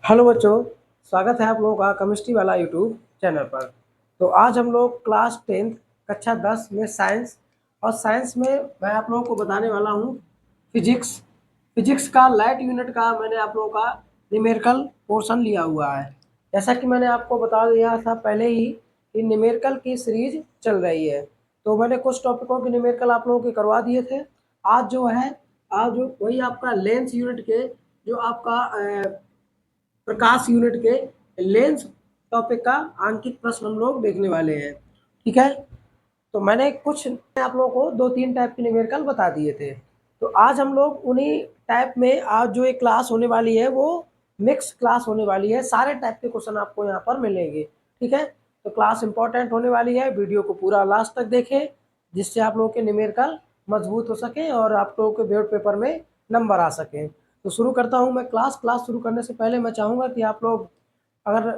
Hello बच्चों, स्वागत है आप लोगों का केमिस्ट्री वाला यूट्यूब चैनल पर। तो आज हम लोग क्लास 10 कक्षा 10 में साइंस और साइंस में मैं आप लोगों को बताने वाला हूँ फिजिक्स। फिजिक्स का लाइट यूनिट का मैंने आप लोगों का न्यूमेरिकल पोर्शन लिया हुआ है। जैसा कि मैंने आपको बता दिया था पहले ही कि न्यूमेरिकल की सीरीज चल रही है, तो मैंने कुछ टॉपिकों के न्यूमेरिकल आप लोगों के करवा दिए थे। आज जो है, आज जो वही आपका लेंस यूनिट के जो आपका प्रकाश यूनिट के लेंस टॉपिक का आंकित प्रश्न हम लोग देखने वाले हैं। ठीक है, तो मैंने कुछ आप लोगों को 2-3 टाइप के न्यूमेरिकल बता दिए थे। तो आज हम लोग उन्हीं टाइप में आज जो एक क्लास होने वाली है वो मिक्स क्लास होने वाली है। सारे टाइप के क्वेश्चन आपको यहाँ पर मिलेंगे। ठीक है, तो क्लास इंपॉर्टेंट होने वाली है। वीडियो को पूरा लास्ट तक देखें जिससे आप लोगों के न्यूमेरिकल मजबूत हो सके और आप लोगों के बोर्ड पेपर में नंबर आ सकें। तो शुरू करता हूँ मैं क्लास शुरू करने से पहले मैं चाहूँगा कि आप लोग अगर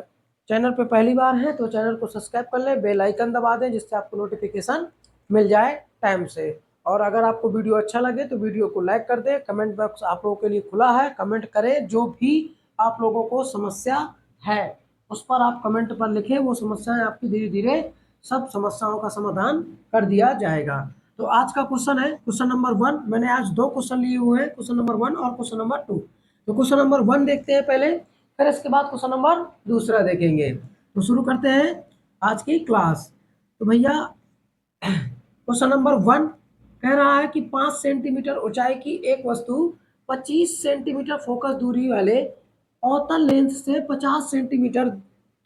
चैनल पे पहली बार हैं तो चैनल को सब्सक्राइब कर लें, बेल आइकन दबा दें जिससे आपको नोटिफिकेशन मिल जाए टाइम से। और अगर आपको वीडियो अच्छा लगे तो वीडियो को लाइक कर दें। कमेंट बॉक्स आप लोगों के लिए खुला है, कमेंट करें। जो भी आप लोगों को समस्या है उस पर आप कमेंट पर लिखें, वो समस्याएं आपकी धीरे धीरे सब समस्याओं का समाधान कर दिया जाएगा। तो आज का क्वेश्चन है क्वेश्चन नंबर 1। मैंने आज 2 क्वेश्चन लिए हुए हैं, क्वेश्चन नंबर 1 और क्वेश्चन नंबर 2। तो क्वेश्चन नंबर 1 देखते हैं पहले, फिर इसके बाद क्वेश्चन नंबर दूसरा देखेंगे। तो शुरू करते हैं आज की क्लास। तो भैया क्वेश्चन नंबर 1 कह रहा है कि 5 सेंटीमीटर ऊंचाई की एक वस्तु 25 सेंटीमीटर फोकस दूरी वाले अवतल लेंस से 50 सेंटीमीटर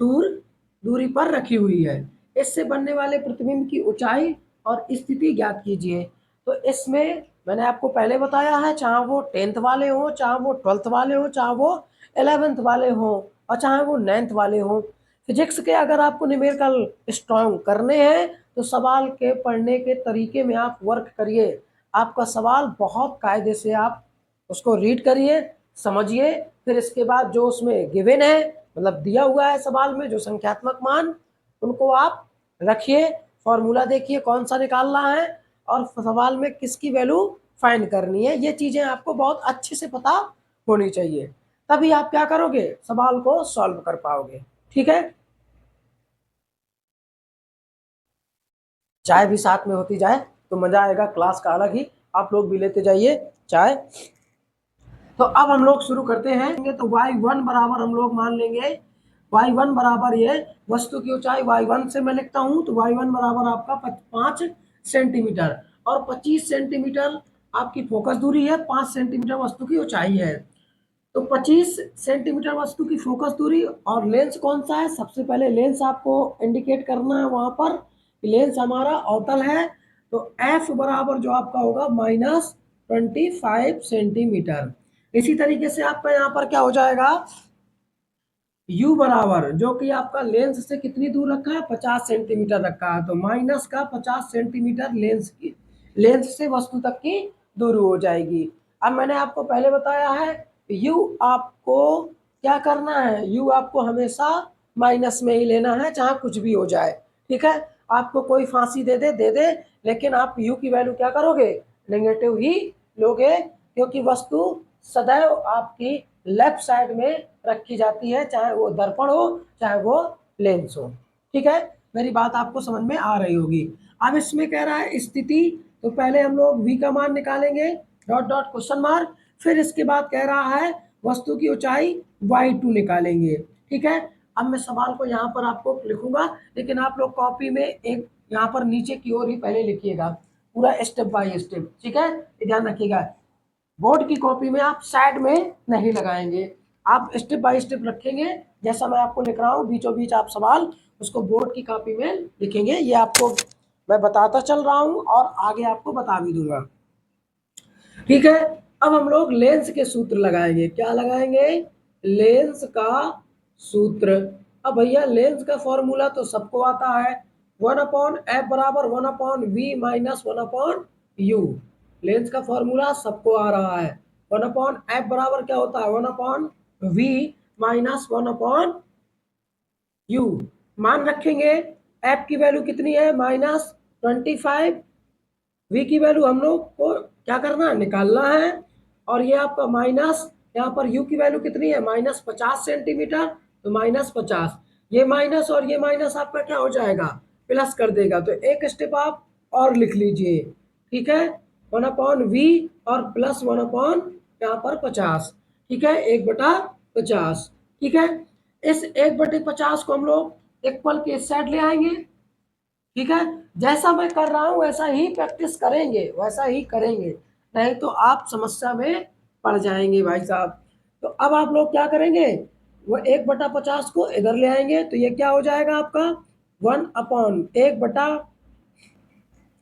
दूरी पर रखी हुई है। इससे बनने वाले प्रतिबिंब की ऊंचाई और स्थिति ज्ञात कीजिए। तो इसमें मैंने आपको पहले बताया है, चाहे वो 10th वाले हो, चाहे वो 12th वाले हो, चाहे वो 11th वाले हो और चाहे वो 9th वाले हो, फिजिक्स के अगर आपको न्यूमेरिकल स्ट्रॉन्ग करने हैं तो सवाल के पढ़ने के तरीके में आप वर्क करिए। आपका सवाल बहुत कायदे से आप उसको रीड करिए, समझिए। फिर इसके बाद जो उसमें गिवन है, मतलब दिया हुआ है सवाल में जो संख्यात्मक मान, उनको आप रखिए, फॉर्मूला देखिए कौन सा निकालना है और सवाल में किसकी वैल्यू फाइंड करनी है। ये चीज़ें आपको बहुत अच्छे से पता होनी चाहिए, तभी आप क्या करोगे, सवाल को सॉल्व कर पाओगे। ठीक है, चाय भी साथ में होती जाए तो मजा आएगा, क्लास का अलग ही। आप लोग भी लेते जाइए चाय। तो अब हम लोग शुरू करते हैं। तो y1 बराबर हम लोग मान लेंगे, y1 बराबर ये वस्तु की ऊंचाई y1 से मैं लिखता हूं। तो y1 बराबर आपका 5 सेंटीमीटर और 25 सेंटीमीटर आपकी फोकस दूरी है, 5 सेंटीमीटर वस्तु की ऊंचाई है। तो 25 सेंटीमीटर वस्तु की फोकस दूरी और लेंस कौन सा है, सबसे पहले लेंस आपको इंडिकेट करना है वहां पर। लेंस हमारा अवतल है, तो एफ बराबर जो आपका होगा -25 सेंटीमीटर। इसी तरीके से आपका यहाँ पर क्या हो जाएगा, u बराबर जो कि आपका लेंस से कितनी दूर रखा है, 50 सेंटीमीटर रखा है, तो माइनस का 50 सेंटीमीटर लेंस से वस्तु तक की दूरी हो जाएगी। अब मैंने आपको पहले बताया है u आपको क्या करना है, u आपको हमेशा माइनस में ही लेना है चाहे कुछ भी हो जाए। ठीक है, आपको कोई फांसी दे दे लेकिन आप u की वैल्यू क्या करोगे, नेगेटिव ही लोगे, क्योंकि वस्तु सदैव आपकी लेफ्ट साइड में रखी जाती है, चाहे वो दर्पण हो चाहे वो लेंस हो। ठीक है, मेरी बात आपको समझ में आ रही होगी। अब इसमें कह रहा है स्थिति, तो पहले हम लोग v का मान निकालेंगे, डॉट डॉट क्वेश्चन मार्क। फिर इसके बाद कह रहा है वस्तु की ऊंचाई y2 निकालेंगे। ठीक है, अब मैं सवाल को यहाँ पर आपको लिखूंगा, लेकिन आप लोग कॉपी में एक यहाँ पर नीचे की ओर ही पहले लिखिएगा, पूरा स्टेप बाय स्टेप। ठीक है, ध्यान रखिएगा, बोर्ड की कॉपी में आप साइड में नहीं लगाएंगे, आप स्टेप बाय स्टेप रखेंगे। जैसा मैं आपको लिख रहा हूँ बीचों बीच आप सवाल उसको बोर्ड की कॉपी में लिखेंगे। ये आपको मैं बताता चल रहा हूँ और आगे आपको बता भी दूंगा। ठीक है, अब हम लोग लेंस के सूत्र लगाएंगे। क्या लगाएंगे, लेंस का सूत्र। अब भैया लेंस का फॉर्मूला तो सबको आता है, 1/f बराबर 1/v माइनस 1/u। लेंस का फॉर्मूला सबको आ रहा है, 1/f बराबर क्या होता है, 1/v माइनस 1/u। मान रखेंगे f की वैल्यू कितनी है, -25, v की वैल्यू हम लोग को क्या करना है, निकालना है, और ये आपका यहाँ पर u की वैल्यू कितनी है -50 सेंटीमीटर, तो -50, ये माइनस और ये माइनस आपका क्या हो जाएगा प्लस कर देगा, तो एक स्टेप आप और लिख लीजिए, ठीक है, 1/v और प्लस 1/, यहाँ पर 50, ठीक है, 1/50, ठीक है। इस 1/50 को हम लोग इक्वल के इस साइड ले आएंगे, ठीक है। जैसा मैं कर रहा हूं वैसा ही प्रैक्टिस करेंगे, वैसा ही करेंगे, नहीं तो आप समस्या में पड़ जाएंगे भाई साहब। तो अब आप लोग क्या करेंगे, वो 1/50 को इधर ले आएंगे, तो ये क्या हो जाएगा आपका 1/1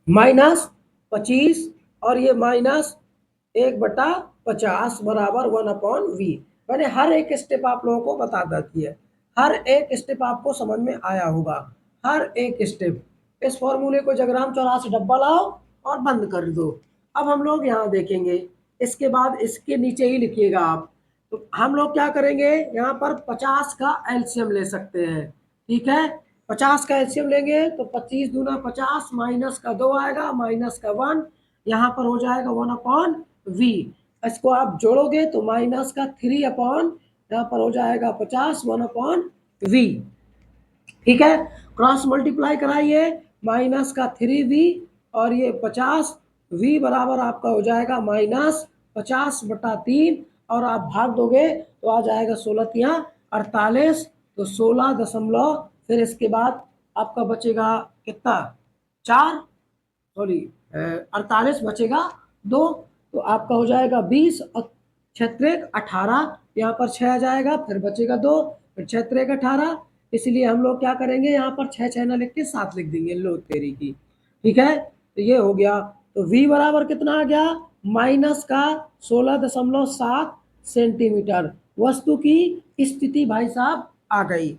-25 और ये -1/50 बराबर 1/v। मैंने हर एक स्टेप आप लोगों को बता दी है, हर एक स्टेप आपको समझ में आया होगा, हर एक स्टेप। इस फॉर्मूले को जगराम चौराहा से डब्बा लाओ और बंद कर दो। अब हम लोग यहाँ देखेंगे, इसके बाद इसके नीचे ही लिखिएगा आप। तो हम लोग क्या करेंगे, यहाँ पर 50 का एलसीएम ले सकते हैं, ठीक है। 50 का एलसीएम लेंगे तो 25 दूना 50, माइनस का 2 आएगा, माइनस का 1, यहाँ पर हो जाएगा 1/v। इसको आप जोड़ोगे तो माइनस का 3/, यहाँ पर हो जाएगा 50, 1/v, ठीक है। क्रॉस मल्टीप्लाई कराइए, माइनस का 3v और ये 50v बराबर आपका हो जाएगा -50/3, और आप भाग दोगे तो आ जाएगा 16×48, तो 16 दशमलव, फिर इसके बाद आपका बचेगा कितना 4, सॉरी 48 बचेगा 2, तो आपका हो जाएगा 20 और 6 18, यहाँ पर 6 आ जाएगा, फिर बचेगा 2, फिर 6 18, इसलिए हम लोग क्या करेंगे, यहाँ पर 6 6 ना लिख के 7 लिख देंगे, लो तेरी की, ठीक है। तो ये हो गया, तो v बराबर कितना आ गया माइनस का 16.7 सेंटीमीटर, वस्तु की स्थिति भाई साहब आ गई,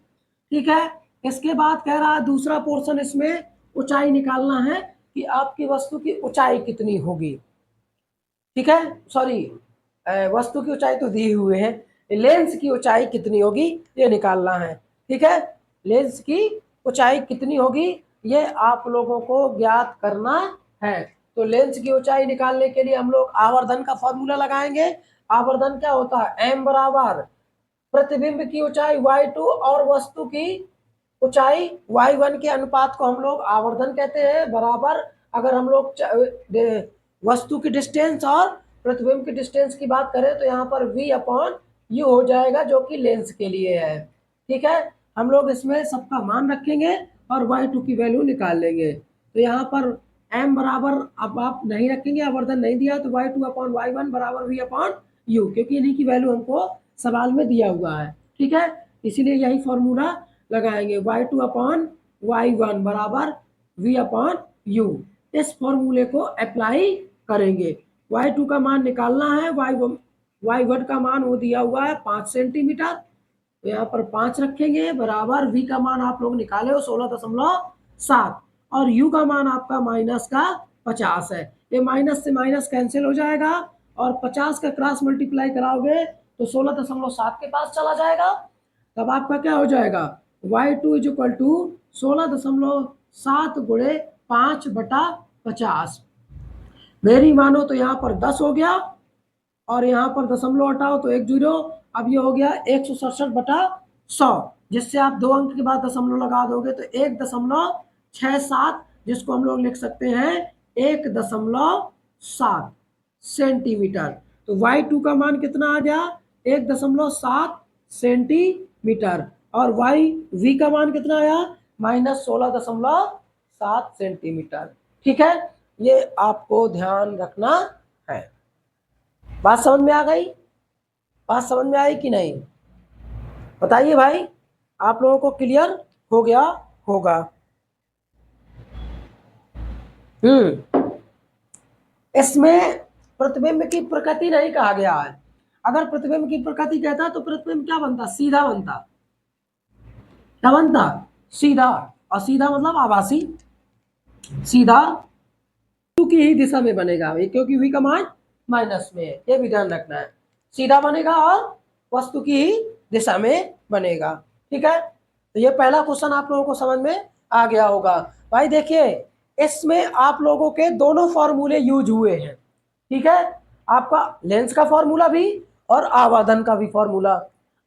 ठीक है। इसके बाद कह रहा है दूसरा पोर्शन, इसमें ऊंचाई निकालना है कि आपकी वस्तु की ऊंचाई कितनी होगी, ठीक है, सॉरी वस्तु की ऊंचाई तो दी हुई है, लेंस की ऊंचाई कितनी होगी ये निकालना है, ठीक है। लेंस की ऊंचाई कितनी होगी ये आप लोगों को ज्ञात करना है। तो लेंस की ऊंचाई निकालने के लिए हम लोग आवर्धन का फॉर्मूला लगाएंगे। आवर्धन क्या होता है, m बराबर प्रतिबिंब की ऊंचाई y2 और वस्तु की ऊंचाई y1 के अनुपात को हम लोग आवर्धन कहते हैं, बराबर अगर हम लोग वस्तु की डिस्टेंस और प्रतिबिंब की डिस्टेंस की बात करें तो यहाँ पर v/u हो जाएगा, जो कि लेंस के लिए है, ठीक है। हम लोग इसमें सबका मान रखेंगे और y2 की वैल्यू निकाल लेंगे। तो यहाँ पर m बराबर, अब आप नहीं रखेंगे, आवर्धन नहीं दिया, तो y2/y1 बराबर v/u, क्योंकि इन्हीं की वैल्यू हमको सवाल में दिया हुआ है, ठीक है, इसीलिए यही फॉर्मूला लगाएंगे, y2/y1 बराबर v/u। इस फॉर्मूले को अप्लाई करेंगे। y2 का मान निकालना है, y1 का मान वो दिया हुआ है 5 सेंटीमीटर, तो यहाँ पर 5 रखेंगे, बराबर v का मान आप लोग निकाले हो 16.7, और u का मान आपका माइनस का 50 है, ये माइनस से माइनस कैंसिल हो जाएगा, और 50 का क्रॉस मल्टीप्लाई कराओगे तो 16.7 के पास चला जाएगा, तब आपका क्या हो जाएगा y2 = 16.7 गुणे 5/50। मेरी मानो तो यहाँ पर 10 हो गया, और यहाँ पर दशमलव हटाओ तो 1 0, अब ये हो गया 167/100, जिससे आप 2 अंक के बाद दशमलव लगा दोगे तो 1.67, जिसको हम लोग लिख सकते हैं 1.7 सेंटीमीटर। तो y2 का मान कितना आ गया 1.7 सेंटीमीटर, और v का मान कितना आया -16.7 सेंटीमीटर, ठीक है। ये आपको ध्यान रखना है। बात समझ में आ गई, बात समझ में आई कि नहीं, बताइए भाई, आप लोगों को क्लियर हो गया होगा। इसमें प्रतिबिंब की प्रकृति नहीं कहा गया है, अगर प्रतिबिंब की प्रकृति कहता तो प्रतिबिंब क्या बनता, सीधा बनता, क्या बनता, सीधा, और सीधा मतलब आभासी, सीधा की ही दिशा में बनेगा, क्योंकि v का मान माइनस में है, ये भी ध्यान रखना है, सीधा बनेगा और वस्तु की ही दिशा में बनेगा, ठीक है। तो ये पहला क्वेश्चन आप लोगों को समझ में आ गया होगा। भाई देखिए, इसमें आप लोगों के दोनों फॉर्मूले यूज हुए हैं, ठीक है, आपका लेंस का फॉर्मूला भी और आवर्धन का भी फॉर्मूला।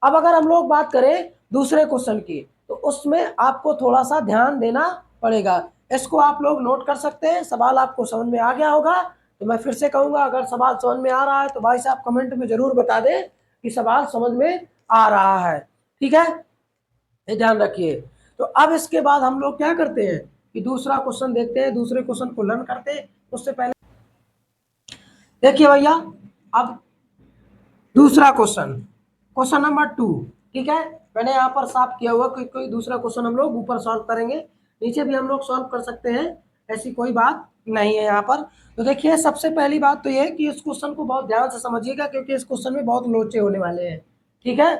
अब अगर हम लोग बात करें दूसरे क्वेश्चन की, तो उसमें आपको थोड़ा सा ध्यान देना पड़ेगा। इसको आप लोग नोट कर सकते हैं। सवाल आपको समझ में आ गया होगा। तो मैं फिर से कहूँगा, अगर सवाल समझ में आ रहा है तो भाई साहब कमेंट में जरूर बता दें कि सवाल समझ में आ रहा है। ठीक है, ये ध्यान रखिए। तो अब इसके बाद हम लोग क्या करते हैं कि दूसरा क्वेश्चन देखते हैं, दूसरे क्वेश्चन को लर्न करते हैं। उससे पहले देखिए भैया, अब दूसरा क्वेश्चन, क्वेश्चन नंबर 2। ठीक है, मैंने यहाँ पर साफ किया हुआ, कोई दूसरा क्वेश्चन हम लोग ऊपर सॉल्व करेंगे, नीचे भी हम लोग सॉल्व कर सकते हैं, ऐसी कोई बात नहीं है यहाँ पर। तो देखिए, सबसे पहली बात तो ये है कि इस क्वेश्चन को बहुत ध्यान से समझिएगा, क्योंकि इस क्वेश्चन में बहुत लोचे होने वाले हैं। ठीक है,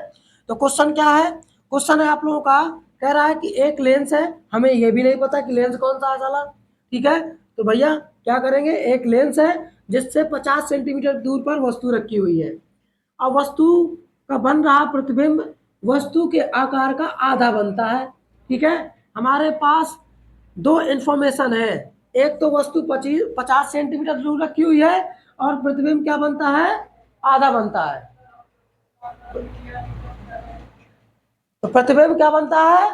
तो क्वेश्चन क्या है? क्वेश्चन है आप लोगों का, कह रहा है कि एक लेंस है, हमें ये भी नहीं पता कि लेंस कौन सा है साला। ठीक है, तो भैया क्या करेंगे, एक लेंस है जिससे 50 सेंटीमीटर दूर पर वस्तु रखी हुई है। अब वस्तु का बन रहा प्रतिबिंब वस्तु के आकार का आधा बनता है। ठीक है, हमारे पास दो इंफॉर्मेशन है, एक तो वस्तु 50 सेंटीमीटर दूर रखी हुई है और प्रतिबिंब क्या बनता है, आधा बनता है। तो प्रतिबिंब क्या बनता है,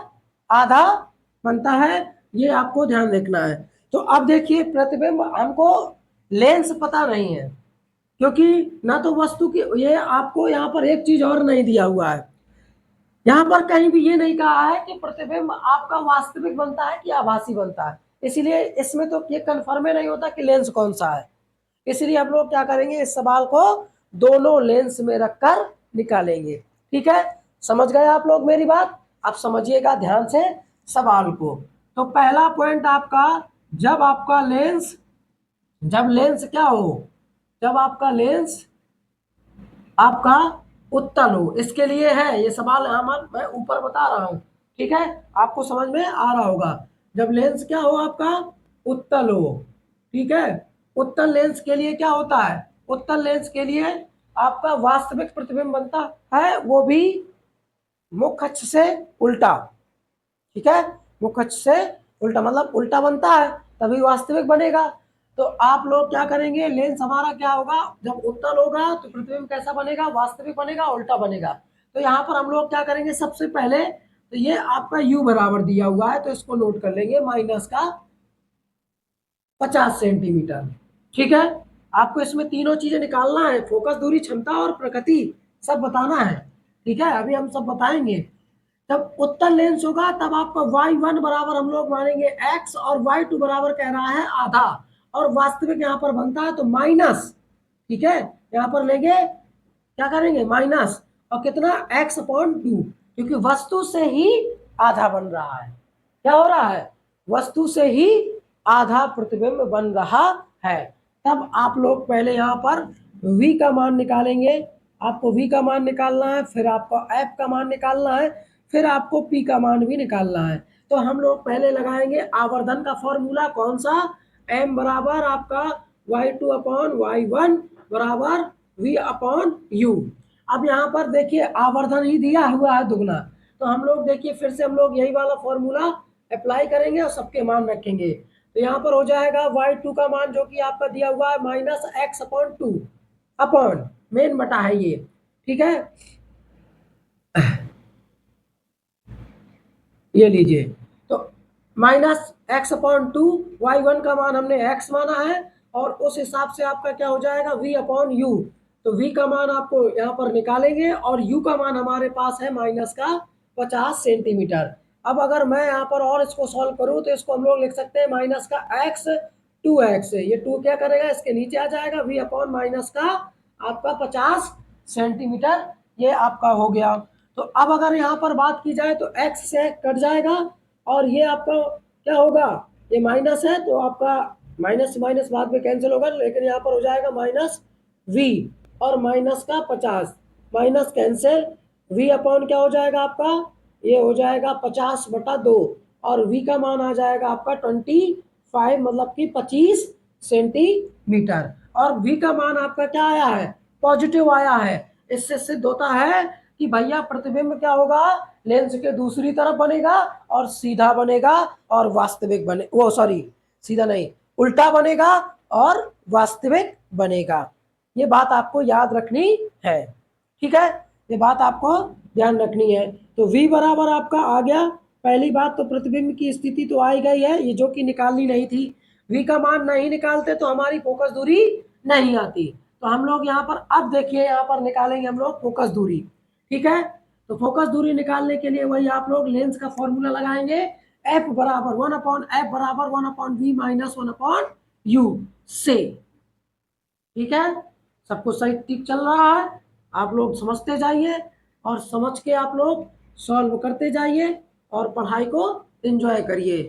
आधा बनता है, ये आपको ध्यान रखना है। तो अब देखिए, प्रतिबिंब हमको लेंस पता नहीं है, क्योंकि ना तो वस्तु की, ये आपको यहाँ पर एक चीज और नहीं दिया हुआ है, यहाँ पर कहीं भी ये नहीं कहा है कि प्रतिबिंब आपका वास्तविक बनता है कि आभासी बनता है। इसीलिए इसमें तो ये कंफर्म ही नहीं होता कि लेंस कौन सा है। इसलिए हम लोग क्या करेंगे, इस सवाल को दोनों लेंस में रखकर निकालेंगे। ठीक है, समझ गए आप लोग मेरी बात? आप समझिएगा ध्यान से सवाल को। तो पहला पॉइंट आपका, जब लेंस क्या हो, जब आपका लेंस आपका उत्तल हो, इसके लिए है ये सवाल, मैं ऊपर बता रहा हूं। ठीक है, आपको समझ में आ रहा होगा। जब लेंस क्या हो आपका, उत्तल हो। ठीक है, उत्तल लेंस के लिए क्या होता है, उत्तल लेंस के लिए आपका वास्तविक प्रतिबिंब बनता है, वो भी मुख्य अक्ष से उल्टा। ठीक है, मुख्य अक्ष से उल्टा, मतलब उल्टा बनता है तभी वास्तविक बनेगा। तो आप लोग क्या करेंगे, लेंस हमारा क्या होगा, जब उत्तल होगा तो प्रतिबिंब कैसा बनेगा, वास्तविक बनेगा, उल्टा बनेगा। तो यहाँ पर हम लोग क्या करेंगे, सबसे पहले तो ये आपका u बराबर दिया हुआ है, तो इसको नोट कर लेंगे, माइनस का 50 सेंटीमीटर। ठीक है, आपको इसमें तीनों चीजें निकालना है, फोकस, दूरी, क्षमता और प्रकृति, सब बताना है। ठीक है, अभी हम सब बताएंगे। जब उत्तल लेंस होगा तब आपका y1 बराबर हम लोग मानेंगे x, और y2 बराबर कह रहा है आधा, और वास्तविक यहाँ पर बनता है तो माइनस। ठीक है, यहाँ पर लेंगे, क्या करेंगे, माइनस, और कितना, x/2, क्योंकि वस्तु से ही आधा बन रहा है। क्या हो रहा है, वस्तु से ही आधा प्रतिबिंब बन रहा है। तब आप लोग पहले यहाँ पर v का मान निकालेंगे, आपको v का मान निकालना है, फिर आपको f का मान निकालना है, फिर आपको p का मान भी निकालना है। तो हम लोग पहले लगाएंगे आवर्धन का फॉर्मूला, कौन सा, m बराबर आपका y2/y1 बराबर v/u। अब यहाँ पर देखिए आवर्धन ही दिया हुआ है दुगना, तो हम लोग देखिए फिर से हम लोग यही वाला फॉर्मूला अप्लाई करेंगे और सबके मान रखेंगे। तो यहाँ पर हो जाएगा y2 का मान जो कि आपका दिया हुआ है -x/2 अपॉन मेन बटा है ये। ठीक है, ये लीजिए, तो -x/2, y1 का मान हमने x माना है, और उस हिसाब से आपका क्या हो जाएगा, v/u। तो v का मान आपको यहाँ पर निकालेंगे, और u का मान हमारे पास है माइनस का 50 सेंटीमीटर। अब अगर मैं यहाँ पर और इसको सॉल्व करूँ तो इसको हम लोग लिख सकते हैं माइनस का x 2x, ये 2 क्या करेगा, इसके नीचे आ जाएगा, v/माइनस का आपका 50 सेंटीमीटर, ये आपका हो गया। तो अब अगर यहाँ पर बात की जाए तो x से कट जाएगा, और ये आपका क्या होगा, ये माइनस है तो आपका माइनस माइनस बाद में कैंसिल होगा, लेकिन यहाँ पर हो जाएगा माइनस v, और माइनस का 50, माइनस कैंसिल, v/, क्या हो जाएगा आपका, ये हो जाएगा 50/2, और v का मान आ जाएगा आपका 25, मतलब कि 25 सेंटीमीटर। और v का मान आपका क्या आया है, पॉजिटिव आया है। इससे सिद्ध होता है कि भैया प्रतिबिंब क्या होगा, लेंस के दूसरी तरफ बनेगा और सीधा बनेगा, और वास्तविक बने, वो सॉरी सीधा नहीं, उल्टा बनेगा और वास्तविक बनेगा। ये बात आपको याद रखनी है। ठीक है, ये बात आपको ध्यान रखनी है। तो v बराबर आपका आ गया, पहली बात तो प्रतिबिंब की स्थिति तो आई गई है, ये जो कि निकालनी नहीं थी। v का मान नहीं निकालते तो हमारी फोकस दूरी नहीं आती। तो हम लोग यहाँ पर अब देखिए, यहाँ पर निकालेंगे हम लोग फोकस दूरी। ठीक है, तो फोकस दूरी निकालने के लिए वही आप लोग लेंस का फॉर्मूला लगाएंगे, एफ बराबर 1/f बराबर 1/v माइनस 1/u से। ठीक है, सब कुछ सही ठीक चल रहा है, आप लोग समझते जाइए और समझ के आप लोग सॉल्व करते जाइए और पढ़ाई को एंजॉय करिए।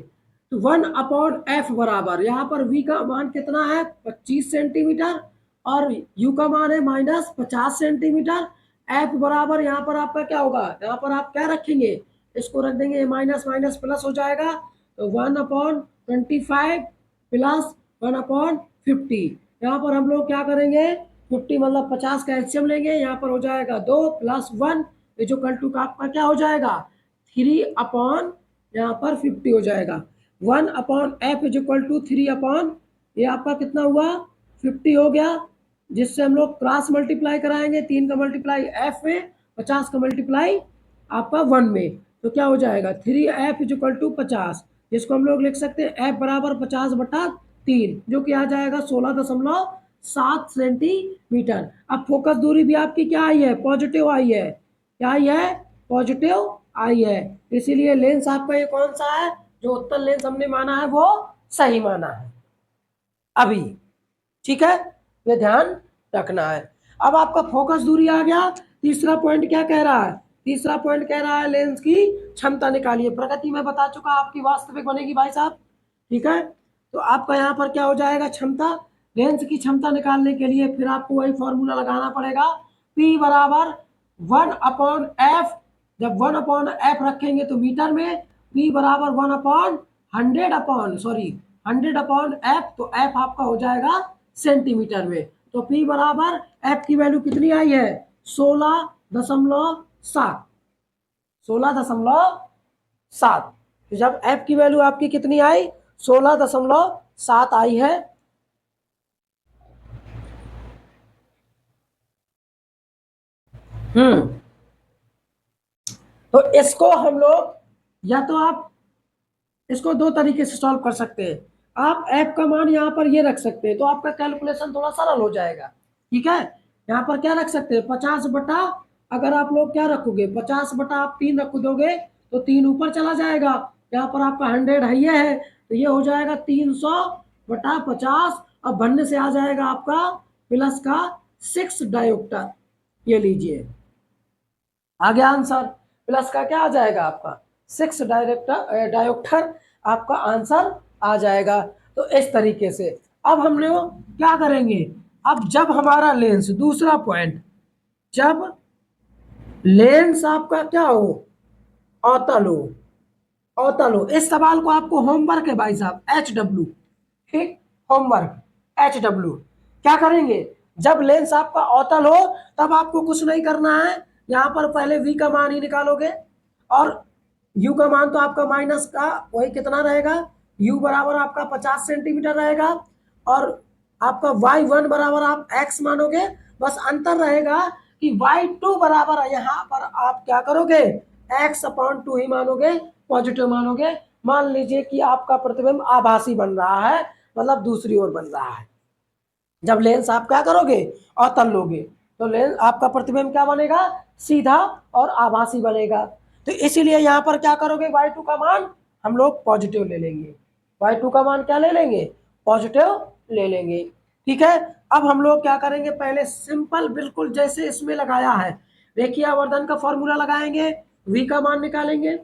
तो 1/f बराबर, यहाँ पर v का मान कितना है 25 सेंटीमीटर और u का मान है -50 सेंटीमीटर। f बराबर यहाँ पर आपका क्या होगा, यहाँ पर आप क्या रखेंगे, इसको रख देंगे माइनस माइनस प्लस हो जाएगा, तो 1/25 प्लस 1/50। यहाँ पर हम लोग क्या करेंगे, 50 मतलब 50 का एलसीएम लेंगे, यहाँ पर हो जाएगा 2 + 1, ये जो कल टू का आपका क्या हो जाएगा 3/, यहाँ पर 50 हो जाएगा। 1/f = 3/, ये आपका कितना हुआ 50 हो गया, जिससे हम लोग क्रॉस मल्टीप्लाई कराएंगे, 3 का मल्टीप्लाई f में, 50 का मल्टीप्लाई आपका 1 में, तो क्या हो जाएगा 3f = 50, जिसको हम लोग लिख सकते हैं f बराबर 50/3, जो कि आ जाएगा 16.7 सेंटीमीटर। अब फोकस दूरी भी आपकी क्या आई है, पॉजिटिव आई है, क्या आई है, पॉजिटिव आई है, इसीलिए लेंस आपका ये कौन सा है, जो उत्तल लेंस हमने माना है वो सही माना है अभी। ठीक है, ये ध्यान रखना है। अब आपका फोकस दूरी आ गया, तीसरा पॉइंट क्या कह रहा है, तीसरा पॉइंट कह रहा है लेंस की क्षमता निकालिए। प्रगति में बता चुका, आपकी वास्तविक बनेगी भाई साहब। ठीक है, तो आपका यहाँ पर क्या हो जाएगा, क्षमता, लेंस की क्षमता निकालने के लिए फिर आपको वही फॉर्मूला लगाना पड़ेगा, P बराबर 1/f, जब 1/f रखेंगे तो मीटर में, P बराबर 100/f, तो f आपका हो जाएगा सेंटीमीटर में। तो P बराबर f की वैल्यू कितनी आई है 16.7, 16.7। तो जब f की वैल्यू आपकी कितनी आई 16.7 आई है, तो इसको हम लोग, या तो आप इसको दो तरीके से सॉल्व कर सकते हैं। आप f का मान यहाँ पर ये रख सकते हैं, तो आपका कैलकुलेशन थोड़ा सरल हो जाएगा। ठीक है, यहाँ पर क्या रख सकते हैं 50 बटा, अगर आप लोग क्या रखोगे 50 बटा आप 3 रख दोगे तो 3 ऊपर चला जाएगा, यहाँ पर आपका 100 है, ये है, तो ये हो जाएगा 300/50, और बनने से आ जाएगा आपका प्लस का 6 डायोप्टर। ये लीजिए आ गया आंसर, प्लस का क्या आ जाएगा आपका 6 डायोप्टर, आपका आंसर आ जाएगा। तो इस तरीके से अब हम लोग क्या करेंगे, अब जब हमारा लेंस, दूसरा पॉइंट, जब लेंस आपका क्या हो, अवतल हो, अवतल हो, इस सवाल को आपको होमवर्क है भाई साहब, HW, ठीक, होमवर्क HW, क्या करेंगे, जब लेंस आपका अवतल हो तब आपको कुछ नहीं करना है, यहाँ पर पहले v का मान ही निकालोगे, और u का मान तो आपका माइनस का वही कितना रहेगा, u बराबर आपका 50 सेंटीमीटर रहेगा, और आपका y1 बराबर आप x मानोगे, बस अंतर रहेगा कि y2 बराबर यहाँ पर आप क्या करोगे x/2 ही मानोगे, पॉजिटिव मानोगे। मान लीजिए कि आपका प्रतिबिंब आभासी बन रहा है, मतलब दूसरी ओर बन रहा है, जब लेंस आप क्या करोगे अवतल लोगे, तो लेंस आपका प्रतिबिंब क्या बनेगा, सीधा और आभासी बनेगा। तो इसीलिए यहाँ पर क्या करोगे, y2 का मान हम लोग पॉजिटिव ले लेंगे, y2 का मान क्या ले लेंगे, पॉजिटिव ले लेंगे। ठीक है, अब हम लोग क्या करेंगे, पहले सिंपल बिल्कुल जैसे इसमें लगाया है रेखीय आवर्धन का फॉर्मूला लगाएंगे, v का मान निकालेंगे,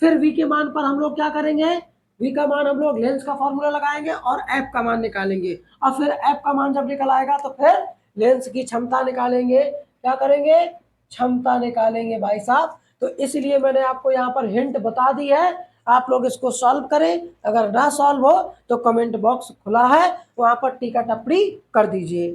फिर v के मान पर हम लोग क्या करेंगे, v का मान हम लोग लेंस का फॉर्मूला लगाएंगे और f का मान निकालेंगे, और फिर f का मान जब निकल आएगा तो फिर लेंस की क्षमता निकालेंगे, क्या करेंगे, क्षमता निकालेंगे भाई साहब। तो इसलिए मैंने आपको यहाँ पर हिंट बता दी है, आप लोग इसको सॉल्व करें, अगर ना सॉल्व हो तो कमेंट बॉक्स खुला है, वहां पर टीका टिप्पणी कर दीजिए।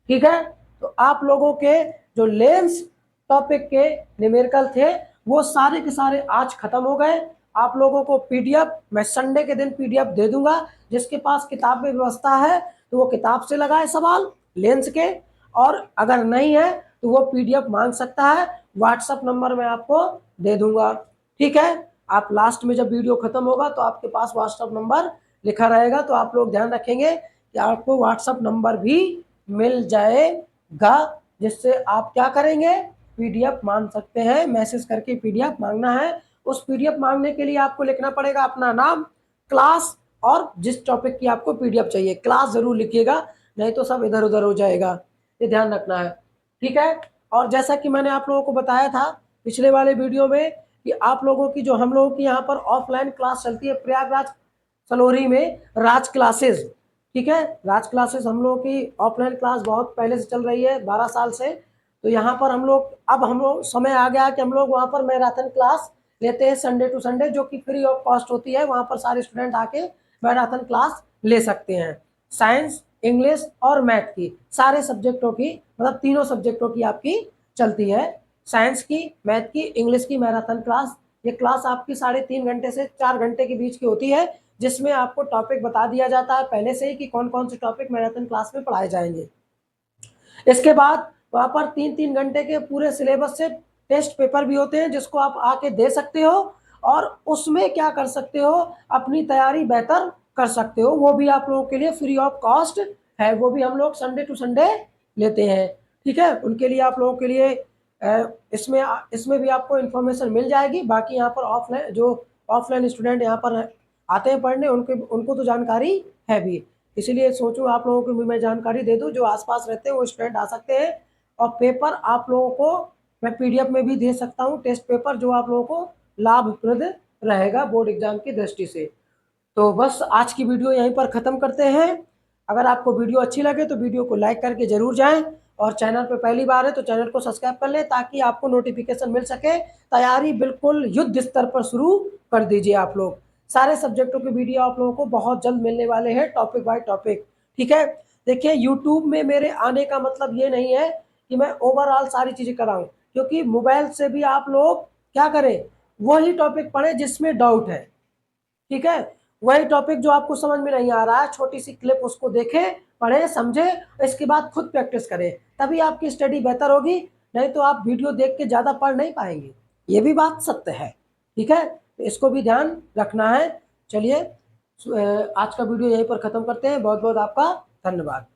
ठीक है, तो आप लोगों के जो लेंस टॉपिक के न्यूमेरिकल थे वो सारे के सारे आज खत्म हो गए। आप लोगों को पीडीएफ मैं संडे के दिन पीडीएफ दे दूंगा, जिसके पास किताब में व्यवस्था है तो वो किताब से लगाए सवाल लेंस के, और अगर नहीं है तो वो PDF मांग सकता है। व्हाट्सअप नंबर मैं आपको दे दूंगा, ठीक है। आप लास्ट में जब वीडियो खत्म होगा तो आपके पास व्हाट्सअप नंबर लिखा रहेगा, तो आप लोग ध्यान रखेंगे कि आपको व्हाट्सअप नंबर भी मिल जाएगा, जिससे आप क्या करेंगे, PDF मांग सकते हैं। मैसेज करके PDF मांगना है। उस PDF मांगने के लिए आपको लिखना पड़ेगा अपना नाम, क्लास और जिस टॉपिक की आपको PDF चाहिए। क्लास जरूर लिखिएगा, नहीं तो सब इधर उधर हो जाएगा, ये ध्यान रखना है, ठीक है। और जैसा कि मैंने आप लोगों को बताया था पिछले वाले वीडियो में कि आप लोगों की जो हम लोगों की यहाँ पर ऑफलाइन क्लास चलती है प्रयागराज सलोरी में, राज क्लासेस, ठीक है। राज क्लासेस हम लोगों की ऑफलाइन क्लास बहुत पहले से चल रही है, 12 साल से। तो यहाँ पर हम लोग समय आ गया कि हम लोग वहाँ पर मैराथन क्लास लेते हैं संडे टू संडे, जो कि फ्री ऑफ कॉस्ट होती है। वहाँ पर सारे स्टूडेंट आके मैराथन क्लास ले सकते हैं। साइंस, इंग्लिश और मैथ की, सारे सब्जेक्टों की, मतलब तीनों सब्जेक्टों की आपकी चलती है। साइंस की, मैथ की, इंग्लिश की मैराथन क्लास। ये क्लास आपकी 3.5 घंटे से 4 घंटे के बीच की होती है, जिसमें आपको टॉपिक बता दिया जाता है पहले से ही कि कौन कौन से टॉपिक मैराथन क्लास में पढ़ाए जाएंगे। इसके बाद वहाँ पर 3-3 घंटे के पूरे सिलेबस से टेस्ट पेपर भी होते हैं, जिसको आप आके दे सकते हो और उसमें क्या कर सकते हो, अपनी तैयारी बेहतर कर सकते हो। वो भी आप लोगों के लिए फ्री ऑफ कॉस्ट है, वो भी हम लोग संडे टू संडे लेते हैं, ठीक है। उनके लिए आप लोगों के लिए इसमें भी आपको इन्फॉर्मेशन मिल जाएगी। बाकी यहाँ पर ऑफलाइन स्टूडेंट यहाँ पर आते हैं पढ़ने, उनको तो जानकारी है भी, इसीलिए सोचूं आप लोगों को भी मैं जानकारी दे दूं। जो आसपास रहते हैं वो स्टूडेंट आ सकते हैं। और पेपर आप लोगों को मैं PDF में भी दे सकता हूं, टेस्ट पेपर, जो आप लोगों को लाभप्रद रहेगा बोर्ड एग्जाम की दृष्टि से। तो बस आज की वीडियो यहीं पर ख़त्म करते हैं। अगर आपको वीडियो अच्छी लगे तो वीडियो को लाइक करके ज़रूर जाएं, और चैनल पर पहली बार है तो चैनल को सब्सक्राइब कर लें, ताकि आपको नोटिफिकेशन मिल सके। तैयारी बिल्कुल युद्ध स्तर पर शुरू कर दीजिए आप लोग। सारे सब्जेक्टों के वीडियो आप लोगों को बहुत जल्द मिलने वाले हैं, टॉपिक बाय टॉपिक, ठीक है। देखिए, यूट्यूब में मेरे आने का मतलब ये नहीं है कि मैं ओवरऑल सारी चीज़ें कराऊँ, क्योंकि मोबाइल से भी आप लोग क्या करें, वही टॉपिक पढ़ें जिसमें डाउट है, ठीक है। वही टॉपिक जो आपको समझ में नहीं आ रहा है, छोटी सी क्लिप उसको देखें, पढ़े, समझे, इसके बाद खुद प्रैक्टिस करें, तभी आपकी स्टडी बेहतर होगी। नहीं तो आप वीडियो देख के ज़्यादा पढ़ नहीं पाएंगे, ये भी बात सत्य है, ठीक है। तो इसको भी ध्यान रखना है। चलिए, आज का वीडियो यहीं पर ख़त्म करते हैं। बहुत बहुत आपका धन्यवाद।